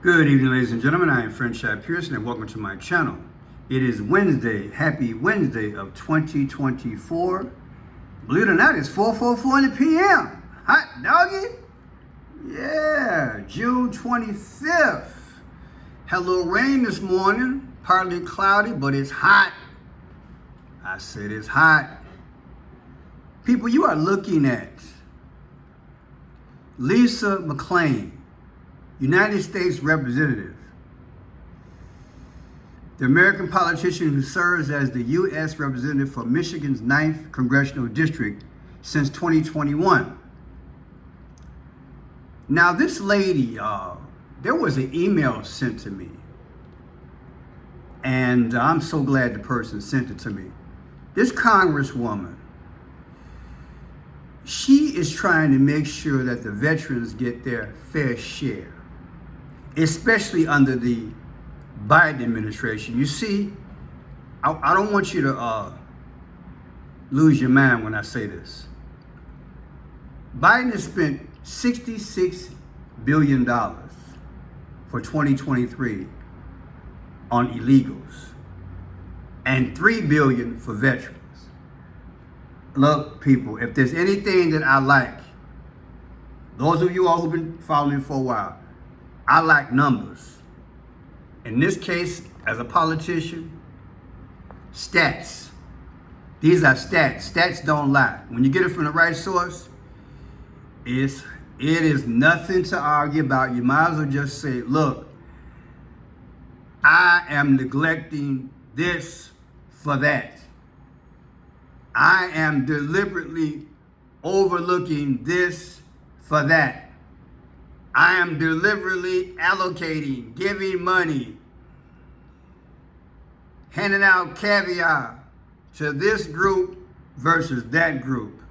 Good evening, ladies and gentlemen. I am French Shad Pearson, and welcome to my channel. It is Wednesday, happy Wednesday of 2024. Believe it or not, it's 4:44 in the p.m. Hot doggy? Yeah, June 25th. Had a little rain this morning, partly cloudy, but it's hot. I said it's hot. People, you are looking at Lisa McClain, United States Representative, the American politician who serves as the U.S. Representative for Michigan's 9th Congressional District since 2021. Now, this lady, there was an email sent to me, and I'm so glad the person sent it to me. This Congresswoman, she is trying to make sure that the veterans get their fair share, especially under the Biden administration. You see, I don't want you to lose your mind when I say this. Biden has spent $66 billion for 2023 on illegals and $3 billion for veterans. Look, people, if there's anything that I like, those of you all who've been following me for a while, I like numbers. In this case, as a politician, stats. These are stats. Stats don't lie. When you get it from the right source, it is nothing to argue about. You might as well just say, look, I am neglecting this for that. I am deliberately overlooking this for that. I am deliberately allocating, giving money, handing out caviar to this group versus that group.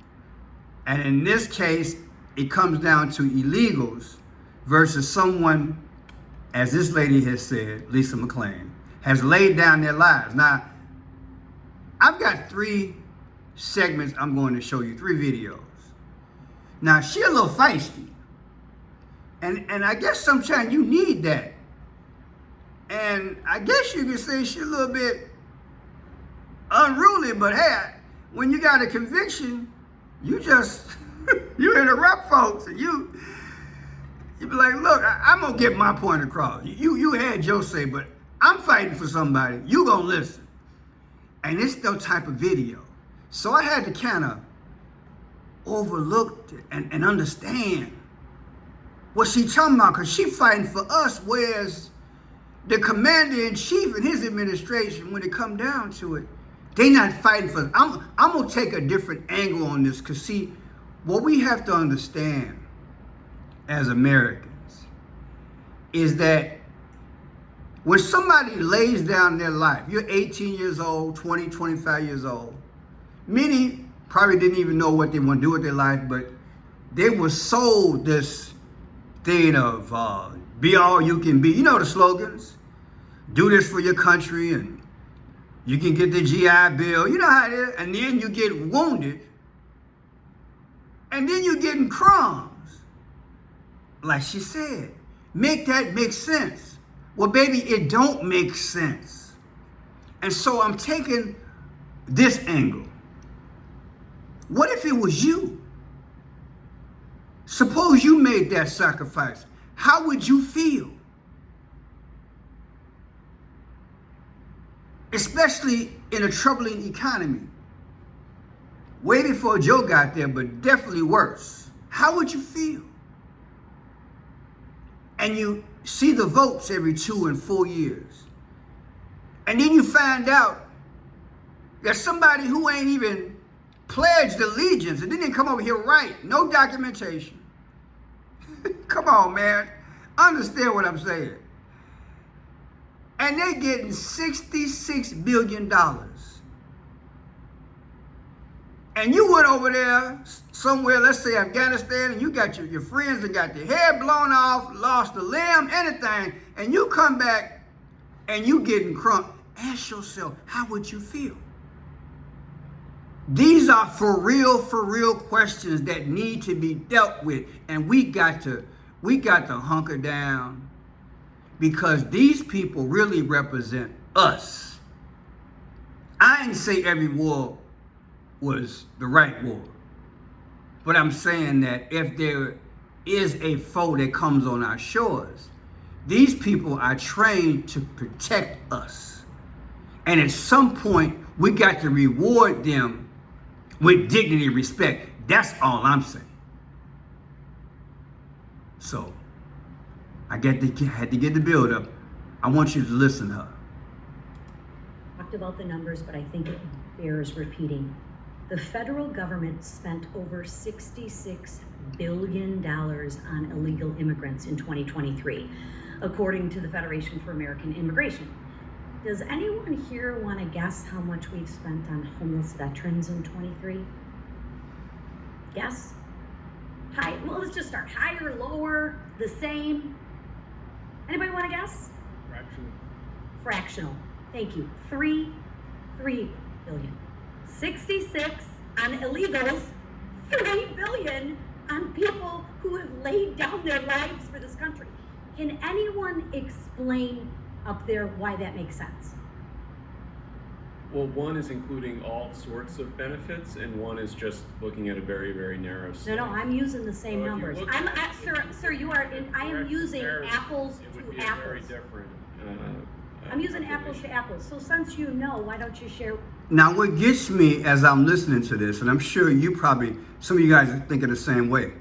And in this case, it comes down to illegals versus someone, as this lady has said, Lisa McClain, has laid down their lives. Now, I've got 3 segments I'm going to show you, 3 videos. Now, she a little feisty. And I guess sometimes you need that. And I guess you could say she's a little bit unruly, but hey, when you got a conviction, you just, you interrupt folks and you be like, look, I'm gonna get my point across. You had your say, but I'm fighting for somebody. You gonna listen. And it's the type of video. So I had to kind of overlook and understand what she talking about, because she fighting for us, whereas the commander-in-chief and his administration, when it come down to it, they not fighting for us. I'm going to take a different angle on this, because see, what we have to understand as Americans is that when somebody lays down their life, you're 18 years old, 20, 25 years old, many probably didn't even know what they want to do with their life, but they were sold this thing of be all you can be. You know the slogans. Do this for your country and you can get the GI Bill. You know how it is. And then you get wounded. And then you're getting crumbs. Like she said. Make that make sense. Well, baby, it don't make sense. And so I'm taking this angle. What if it was you? Suppose you made that sacrifice. How would you feel? Especially in a troubling economy. Way before Joe got there, but definitely worse. How would you feel? And you see the votes every 2 and 4 years. And then you find out that somebody who ain't even pledged allegiance and didn't come over here right, no documentation. Come on, man. Understand what I'm saying. And they're getting $66 billion. And you went over there somewhere, let's say Afghanistan, and you got your friends that got their hair blown off, lost a limb, anything, and you come back and you getting crunked. Ask yourself, how would you feel? These are for real questions that need to be dealt with, and we got to hunker down because these people really represent us. I ain't say every war was the right war, but I'm saying that if there is a foe that comes on our shores, these people are trained to protect us. And at some point, we got to reward them with dignity and respect. That's all I'm saying. So, had to get the build up. I want you to listen to her. Talked about the numbers, but I think it bears repeating. The federal government spent over $66 billion on illegal immigrants in 2023, according to the Federation for American Immigration. Does anyone here want to guess how much we've spent on homeless veterans in 23? Guess? High? Well, let's just start. Higher, lower, the same? Anybody want to guess? Fractional. Thank you. 3 billion. 66 on illegals, 3 billion on people who have laid down their lives for this country. Can anyone explain up there why that makes sense? Well, one is including all sorts of benefits, and one is just looking at a very, very narrow slice. No, I'm using the same numbers. Sir, you are. I am using apples to apples. Very different. I'm using apples to apples. So since you know, why don't you share? Now, what gets me as I'm listening to this, and I'm sure you probably, some of you guys are thinking the same way.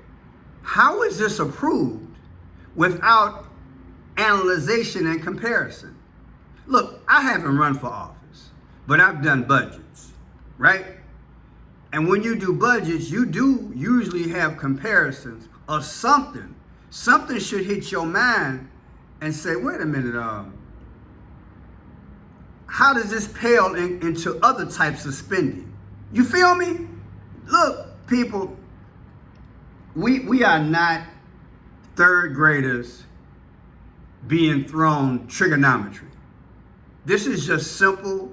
How is this approved without analyzation and comparison? Look, I haven't run for office, but I've done budgets, right? And when you do budgets, you do usually have comparisons of something. Something should hit your mind and say, wait a minute, how does this pale into other types of spending? You feel me? Look, people, we are not third graders being thrown trigonometry. This is just simple,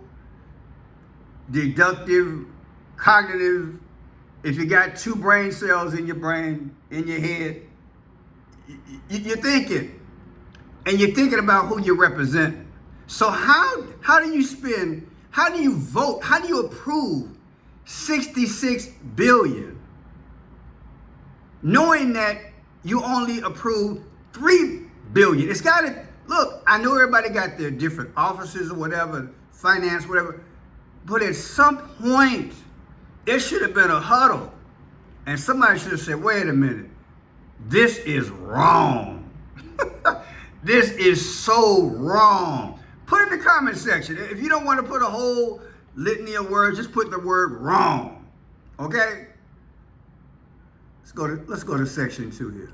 deductive, cognitive. If you got 2 brain cells in your brain, in your head, you're thinking, and you're thinking about who you're representing. So how do you spend, how do you vote, how do you approve 66 billion, knowing that you only approve 3 billion? It's got to, look, I know everybody got their different offices or whatever, finance, whatever, but at some point, there should have been a huddle, and somebody should have said, wait a minute, this is wrong. This is so wrong. Put in the comment section. If you don't want to put a whole litany of words, just put the word wrong. Okay? Let's go to section 2 here.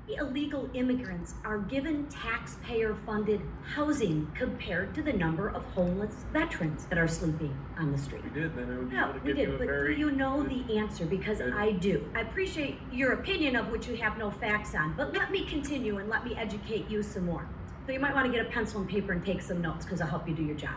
Illegal immigrants are given taxpayer-funded housing compared to the number of homeless veterans that are sleeping on the street. We did, then I would be No, able to we give did, you a but very do you know the answer? Because I do. I appreciate your opinion of which you have no facts on, but let me continue and let me educate you some more. So you might want to get a pencil and paper and take some notes because I'll help you do your job.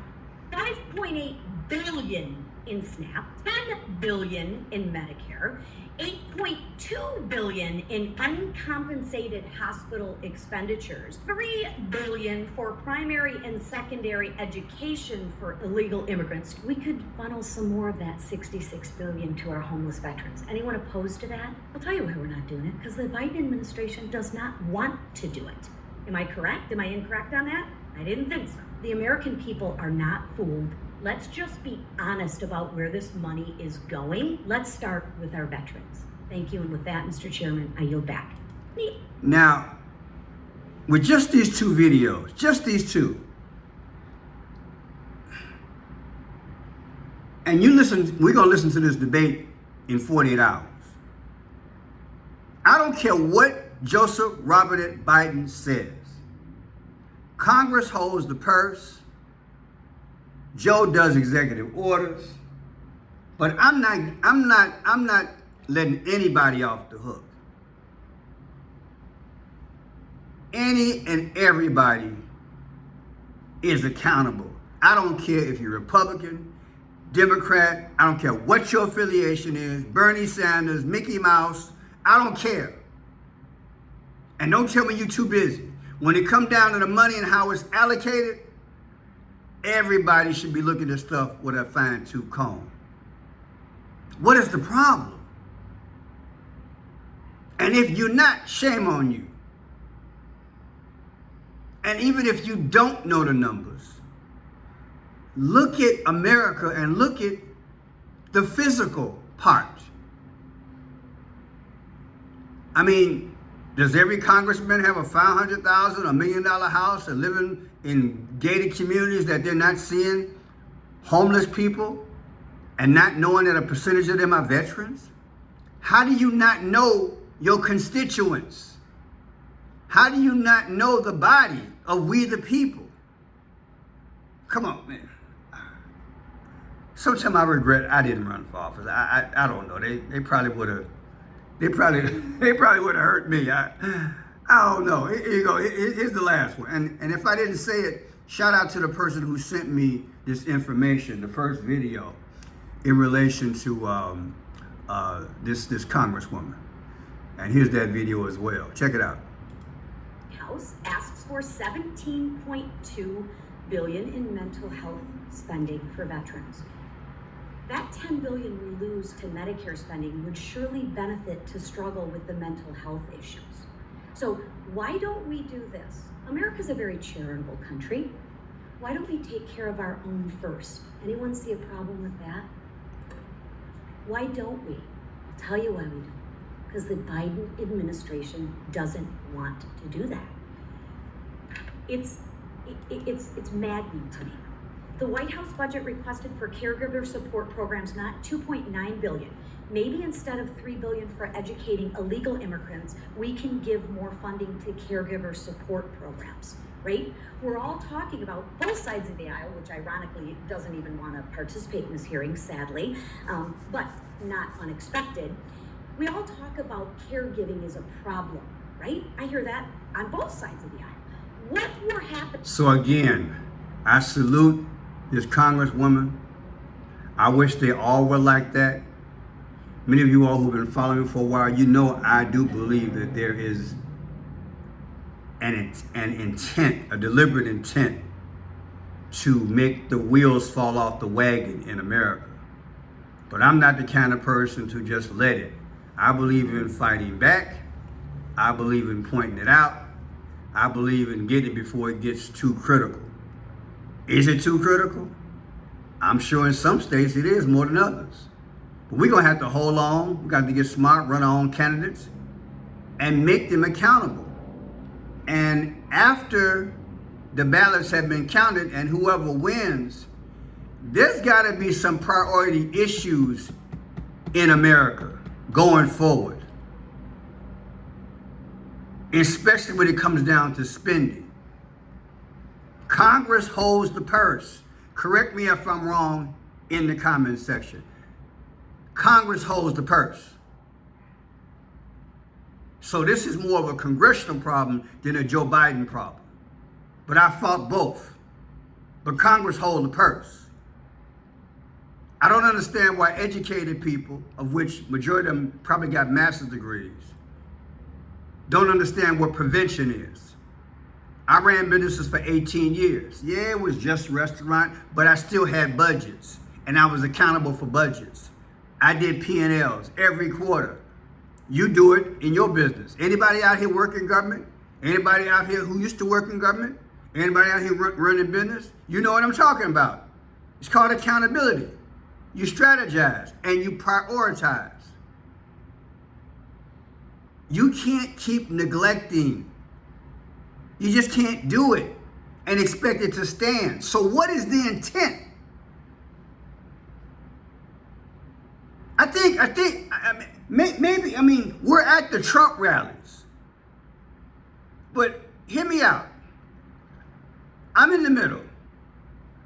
5.8 billion in SNAP, 10 billion in Medicare, 8.2 billion in uncompensated hospital expenditures, 3 billion for primary and secondary education for illegal immigrants. We could funnel some more of that 66 billion to our homeless veterans. Anyone opposed to that? I'll tell you why we're not doing it, because the Biden administration does not want to do it. Am I correct? Am I incorrect on that? I didn't think so. The American people are not fooled. Let's just be honest about where this money is going. Let's start with our veterans. Thank you. And with that, Mr. Chairman, I yield back. Now, with just these 2 videos, just these 2, and we're going to listen to this debate in 48 hours. I don't care what Joseph Robinette Biden says. Congress holds the purse. Joe does executive orders. But I'm not letting anybody off the hook. Any and everybody is accountable. I don't care if you're Republican, Democrat, I don't care what your affiliation is, Bernie Sanders, Mickey Mouse, I don't care. And don't tell me you're too busy. when it come down to the money and how it's allocated, everybody should be looking at stuff with a fine-tooth comb. What is the problem? And if you're not, shame on you. And even if you don't know the numbers, look at America and look at the physical part. I mean, does every congressman have a $500,000, $1 million house and living in gated communities that they're not seeing homeless people and not knowing that a percentage of them are veterans? How do you not know your constituents? How do you not know the body of we the people? Come on, man. Sometimes I regret I didn't run for office. I don't know. They probably would have. They probably would have hurt me. I don't know. Here you go. Here's the last one. And if I didn't say it, shout out to the person who sent me this information, the first video, in relation to this congresswoman. And here's that video as well. Check it out. House asks for $17.2 billion in mental health spending for veterans. That $10 billion we lose to Medicare spending would surely benefit to struggle with the mental health issues. So why don't we do this? America's a very charitable country. Why don't we take care of our own first? Anyone see a problem with that? Why don't we? I'll tell you why we don't. Because the Biden administration doesn't want to do that. It's maddening to me. The White House budget requested for caregiver support programs not $2.9 billion. Maybe instead of $3 billion for educating illegal immigrants, we can give more funding to caregiver support programs, right? We're all talking about both sides of the aisle, which ironically doesn't even want to participate in this hearing, sadly, but not unexpected. We all talk about caregiving is a problem, right? I hear that on both sides of the aisle. What more happened? So again, I salute this congresswoman. I wish they all were like that. Many of you all who've been following me for a while, you know I do believe that there is an intent, a deliberate intent to make the wheels fall off the wagon in America. But I'm not the kind of person to just let it. I believe in fighting back. I believe in pointing it out. I believe in getting it before it gets too critical. Is it too critical? I'm sure in some states it is more than others. But we're going to have to hold on. We've got to get smart, run our own candidates, and make them accountable. And after the ballots have been counted and whoever wins, there's got to be some priority issues in America going forward, especially when it comes down to spending. Congress holds the purse. Correct me if I'm wrong in the comments section. Congress holds the purse. So this is more of a congressional problem than a Joe Biden problem. But I fought both. But Congress holds the purse. I don't understand why educated people, of which majority of them probably got master's degrees, don't understand what prevention is. I ran businesses for 18 years. Yeah, it was just a restaurant, but I still had budgets, and I was accountable for budgets. I did P&Ls every quarter. You do it in your business. Anybody out here working in government? Anybody out here who used to work in government? Anybody out here running business? You know what I'm talking about. It's called accountability. You strategize and you prioritize. You can't keep neglecting. You just can't do it and expect it to stand. So what is the intent? I mean, we're at the Trump rallies. But hear me out. I'm in the middle.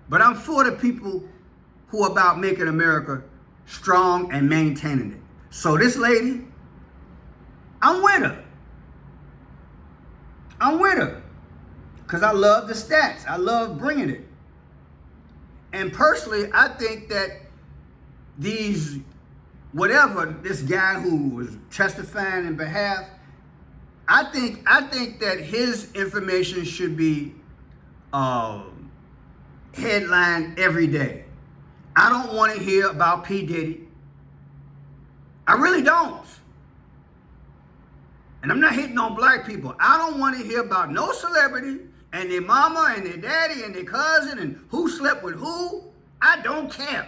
But I'm for the people who are about making America strong and maintaining it. So this lady, I'm with her. I'm with her. Because I love the stats. I love bringing it. And personally, I think that this guy who was testifying in behalf, I think that his information should be headlined every day. I don't want to hear about P. Diddy. I really don't. And I'm not hitting on black people. I don't want to hear about no celebrity and their mama and their daddy and their cousin and who slept with who. I don't care.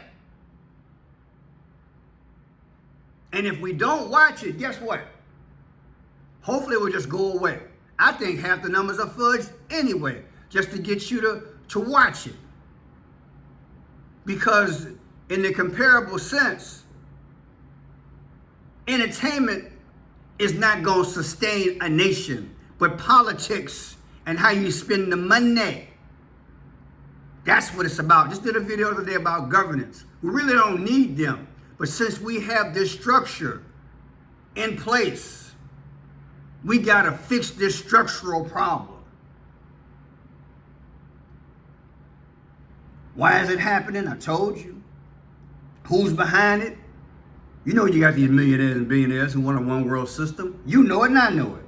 And if we don't watch it, guess what? Hopefully it will just go away. I think half the numbers are fudged anyway, just to get you to watch it. Because in the comparable sense, entertainment is not going to sustain a nation, but politics and how you spend the money. That's what it's about. Just did a video the other day about governance. We really don't need them. But since we have this structure in place, we got to fix this structural problem. Why is it happening? I told you. Who's behind it? You know you got these millionaires and billionaires who want a one world system. You know it and I know it.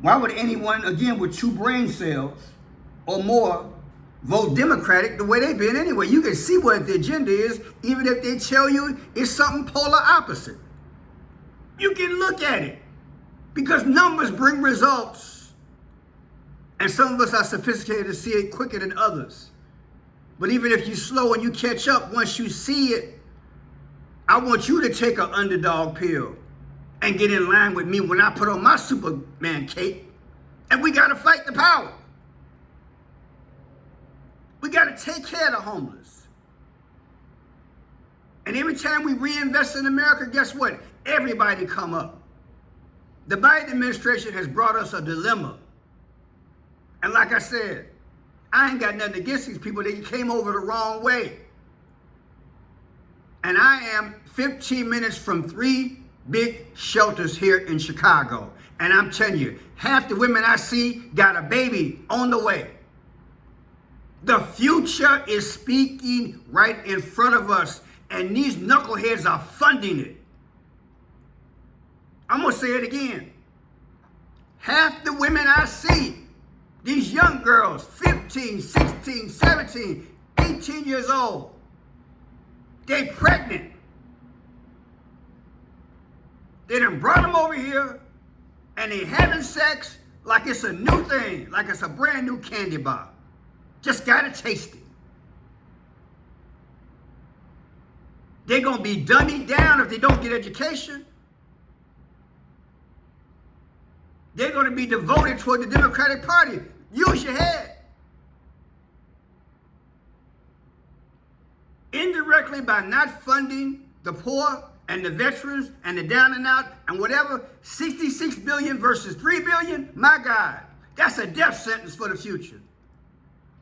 Why would anyone, again, with 2 brain cells or more, vote Democratic the way they've been anyway? You can see what the agenda is, even if they tell you it's something polar opposite. You can look at it because numbers bring results. And some of us are sophisticated to see it quicker than others. But even if you're slow and you catch up, once you see it, I want you to take an underdog pill and get in line with me when I put on my Superman cape. And we got to fight the power. We got to take care of the homeless. And every time we reinvest in America, guess what? Everybody come up. The Biden administration has brought us a dilemma. And like I said, I ain't got nothing against these people. They came over the wrong way. And I am 15 minutes from 3 big shelters here in Chicago. And I'm telling you, half the women I see got a baby on the way. The future is speaking right in front of us, and these knuckleheads are funding it. I'm going to say it again. Half the women I see, these young girls, 15, 16, 17, 18 years old, they pregnant. They done brought them over here, and they having sex like it's a new thing, like it's a brand new candy bar. Just gotta taste it. They're gonna be dummied down if they don't get education. They're gonna be devoted toward the Democratic Party. Use your head. Indirectly, by not funding the poor and the veterans and the down and out and whatever, 66 billion versus 3 billion, my God, that's a death sentence for the future.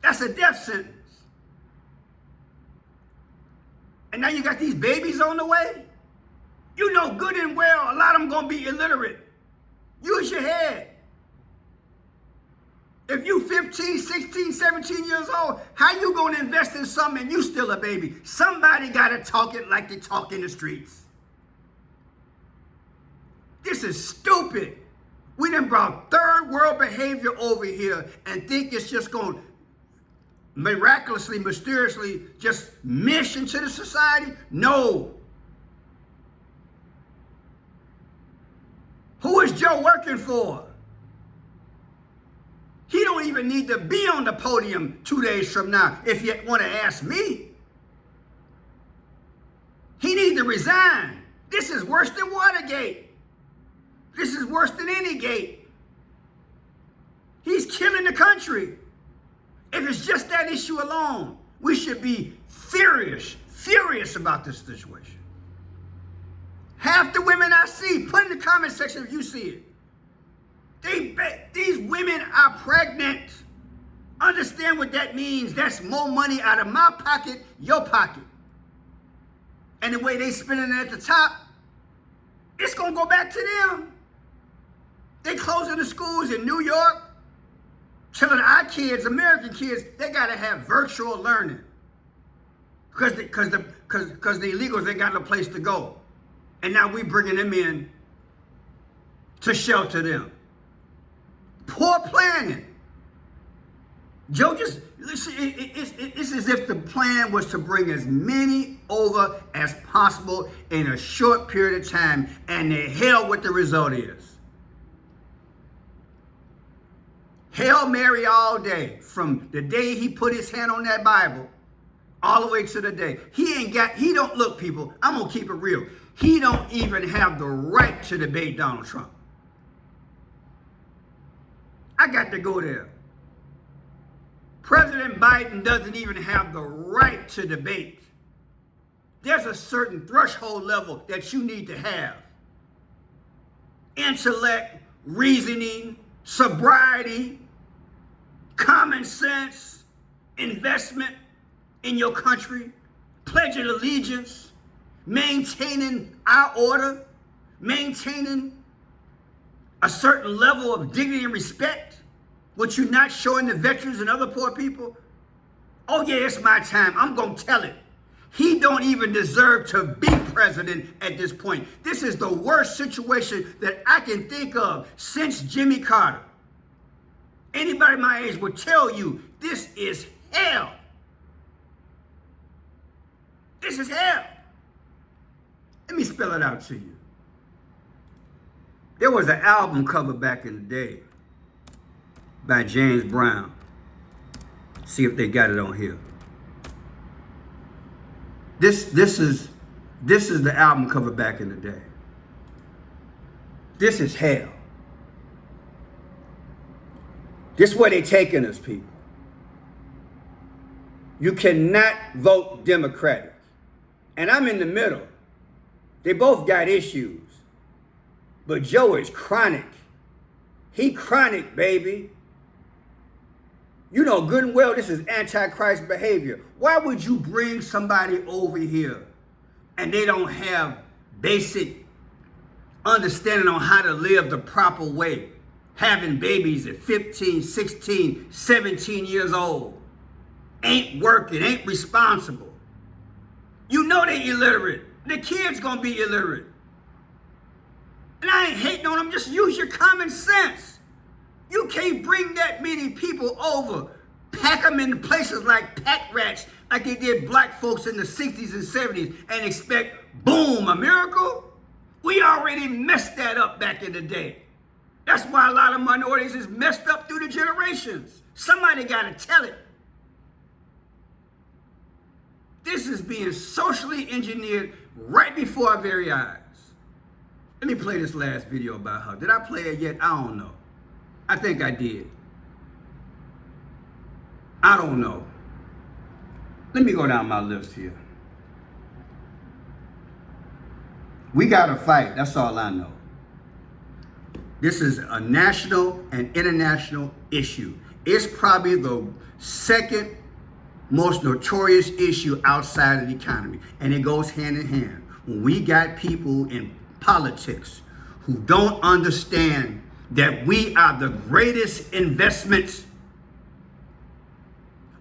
That's a death sentence. And now you got these babies on the way. You know good and well a lot of them gonna be illiterate. Use your head. If you 15, 16, 17 years old, how you gonna invest in something and you still a baby? Somebody gotta talk it like they talk in the streets. This is stupid. We done brought third world behavior over here and think it's just gonna miraculously, mysteriously just mesh into the society? No. Who is Joe working for? He don't even need to be on the podium 2 days from now, if you want to ask me. He needs to resign. This is worse than Watergate. This is worse than any gate. He's killing the country. If it's just that issue alone, we should be furious about this situation. Half the women I see, put in the comment section if you see it. These women are pregnant. Understand what that means. That's more money out of my pocket, your pocket. And the way they spending it at the top, it's going to go back to them. They closing the schools in New York, telling our kids, American kids, they got to have virtual learning. Because the illegals, they got no place to go. And now we bringing them in to shelter them. Poor planning. Joe just, listen, it's as if the plan was to bring as many over as possible in a short period of time, and the hell what the result is. Hail Mary all day, from the day he put his hand on that Bible, all the way to the day. He don't, look, people, I'm gonna keep it real. He don't even have the right to debate Donald Trump. I got to go there. President Biden doesn't even have the right to debate. There's a certain threshold level that you need to have. Intellect, reasoning, sobriety, common sense, investment in your country, pledge of allegiance, maintaining our order, maintaining a certain level of dignity and respect, which you're not showing the veterans and other poor people. Oh yeah, it's my time. I'm going to tell it. He don't even deserve to be president at this point. This is the worst situation that I can think of since Jimmy Carter. Anybody my age would tell you this is hell. This is hell. Let me spell it out to you. There was an album cover back in the day by James Brown. See if they got it on here. This is the album cover back in the day. This is hell. This is where they taking us, people. You cannot vote Democratic. And I'm in the middle. They both got issues. But Joe is chronic. He chronic, baby. You know good and well this is antichrist behavior. Why would you bring somebody over here and they don't have basic understanding on how to live the proper way? Having babies at 15, 16, 17 years old. Ain't working, ain't responsible. You know they illiterate. The kid's gonna be illiterate. And I ain't hating on them, just use your common sense. You can't bring that many people over, pack them in places like pack rats, like they did black folks in the 60s and 70s, and expect, boom, a miracle? We already messed that up back in the day. That's why a lot of minorities is messed up through the generations. Somebody gotta tell it. This is being socially engineered right before our very eyes. Let me play this last video about her. Did I play it yet? I don't know. I think I did. I don't know. Let me go down my list here. We gotta fight, that's all I know. This is a national and international issue. It's probably the second most notorious issue outside of the economy. And it goes hand in hand. When we got people in politics who don't understand that we are the greatest investments.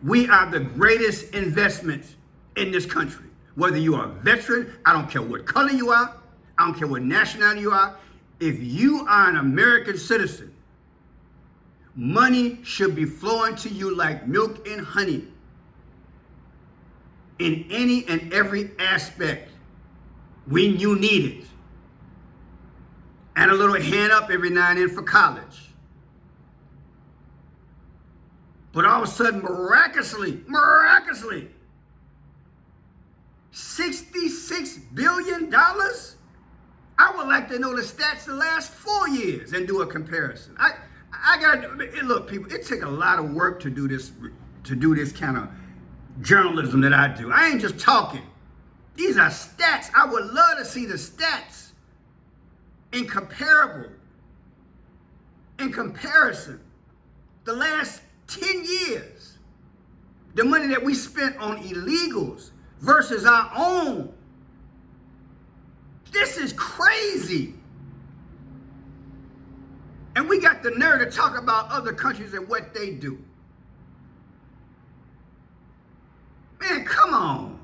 We are the greatest investments in this country. Whether you are a veteran, I don't care what color you are, I don't care what nationality you are. If you are an American citizen, money should be flowing to you like milk and honey in any and every aspect when you need it. And a little hand up every now and then for college. But all of a sudden, miraculously, $66 billion? I would like to know the stats the last 4 years and do a comparison. I gotta look, people, it takes a lot of work to do this kind of journalism that I do. I ain't just talking. These are stats. I would love to see the stats in comparison. The last 10 years, the money that we spent on illegals versus our own. This is crazy. And we got the nerve to talk about other countries and what they do. Man, come on.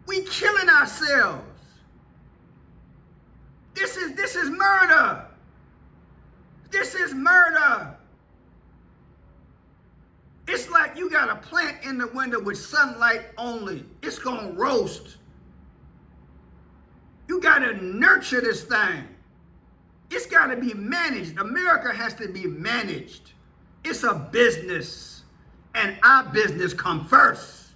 We killing ourselves. This is murder. This is murder. It's like you got a plant in the window with sunlight only. It's going to roast. You got to nurture this thing. It's got to be managed. America has to be managed. It's a business, and our business come first.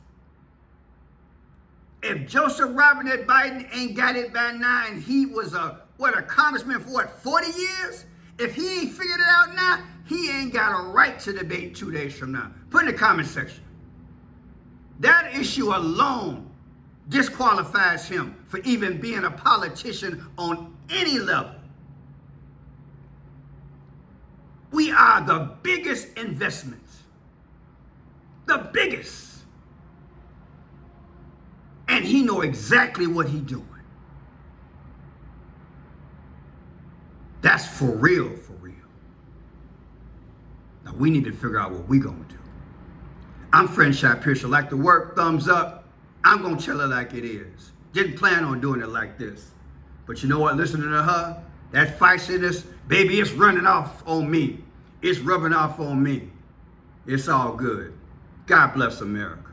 If Joseph Robinette Biden ain't got it by now, and he was a congressman for 40 years? If he ain't figured it out now, he ain't got a right to debate 2 days from now. Put in the comment section. That issue alone disqualifies him for even being a politician on any level. We are the biggest investments. The biggest. And he know exactly what he doing. That's for real, for real. Now we need to figure out what we gonna do. I'm Franchise Pierce. Like the work, thumbs up. I'm gonna tell it like it is. Didn't plan on doing it like this. But you know what, listening to her, that feistiness, baby, it's running off on me. It's rubbing off on me. It's all good. God bless America.